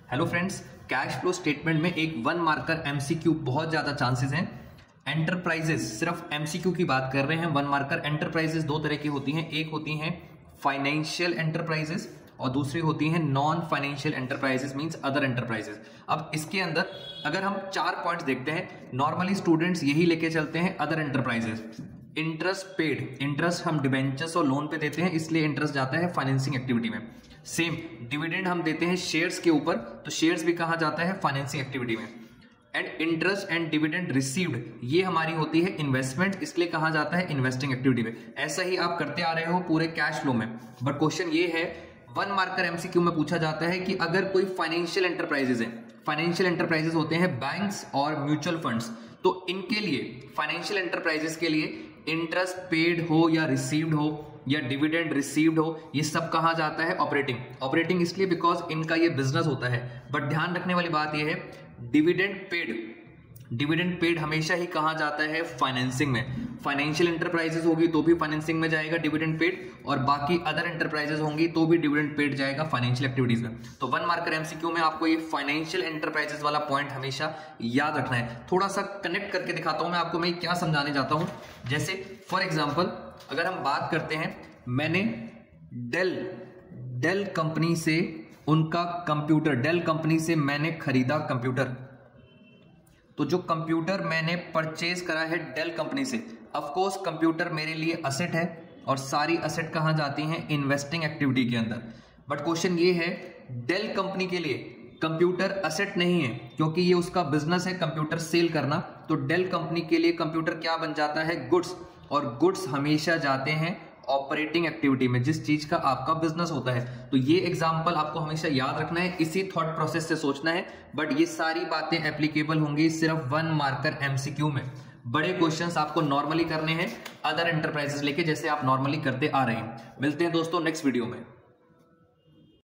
Hello friends, cash flow statement में एक one marker MCQ बहुत ज्यादा चांसेस हैं। एंटरप्राइजेस, सिर्फ एमसीक्यू की बात कर रहे हैं। वन मार्कर एंटरप्राइजेस दो तरह की होती हैं, एक होती हैं फाइनेंशियल एंटरप्राइजेस और दूसरी होती हैं non financial enterprises, means other enterprises. अब इसके अंदर अगर हम 4 पॉइंट्स देखते हैं, नॉर्मली स्टूडेंट्स यही लेके चलते हैं other enterprises. Interest paid, interest हम डिबेंचर्स और लोन पे देते हैं, इसलिए इंटरेस्ट जाता है फाइनेंसिंग एक्टिविटी में। सेम डिविडेंड हम देते हैं शेयर्स के ऊपर, तो शेयर्स भी कहा जाता है फाइनेंसिंग एक्टिविटी में। And interest and dividend received, ये हमारी होती है इन्वेस्टमेंट, इसलिए कहा जाता है इन्वेस्टिंग एक्टिविटी में। ऐसा ही आप करते आ रहे हो पूरे कैश फ्लो में। बट क्वेश्चन ये है, वन मार्कर एमसीक्यू में पूछा जाता है कि अगर कोई फाइनेंशियल एंटरप्राइजेस है, फाइनेंशियल एंटरप्राइजेस होते हैं बैंक्स और म्यूचुअल फंड्स, तो इनके लिए, फाइनेंशियल एंटरप्राइजेस के लिए इंटरेस्ट पेड हो या रिसीव्ड हो या डिविडेंड रिसीव्ड हो, ये सब कहा जाता है ऑपरेटिंग। ऑपरेटिंग इसलिए बिकॉज इनका ये बिजनेस होता है। बट ध्यान रखने वाली बात ये है, डिविडेंड पेड हमेशा ही कहा जाता है फाइनेंसिंग में। फाइनेंशियल एंटरप्राइजेस होगी तो भी फाइनेंसिंग में जाएगा डिविडेंड पेड, और बाकी अदर एंटरप्राइजेस होंगी तो भी डिविडेंड पेड जाएगा फाइनेंशियल एक्टिविटीज में। तो वन मार्कर एमसीक्यू में आपको ये फाइनेंशियल एंटरप्राइजेस वाला पॉइंट हमेशा याद रखना है। थोड़ा सा कनेक्ट करके दिखाता हूं मैं आपको, मैं क्या समझाने जाता हूं। जैसे फॉर एग्जाम्पल अगर हम बात करते हैं, मैंने डेल कंपनी से उनका कंप्यूटर, डेल कंपनी से मैंने खरीदा कंप्यूटर, तो जो कंप्यूटर मैंने परचेज करा है डेल कंपनी से, ऑफ कोर्स कंप्यूटर मेरे लिए असेट है और सारी असेट कहां जाती हैं, इन्वेस्टिंग एक्टिविटी के अंदर। बट क्वेश्चन ये है, डेल कंपनी के लिए कंप्यूटर असेट नहीं है, क्योंकि ये उसका बिजनेस है कंप्यूटर सेल करना। तो डेल कंपनी के लिए कंप्यूटर क्या बन जाता है, गुड्स, और गुड्स हमेशा जाते हैं ऑपरेटिंग एक्टिविटी में, जिस चीज का आपका बिजनेस होता है। तो ये एग्जांपल आपको हमेशा याद रखना है, इसी थॉट प्रोसेस से सोचना है। बट ये सारी बातें एप्लीकेबल होंगी सिर्फ वन मार्कर एमसीक्यू में। बड़े क्वेश्चंस आपको नॉर्मली करने हैं अदर एंटरप्राइजेस लेके, जैसे आप नॉर्मली करते आ रहे हैं। मिलते हैं दोस्तों नेक्स्ट वीडियो में।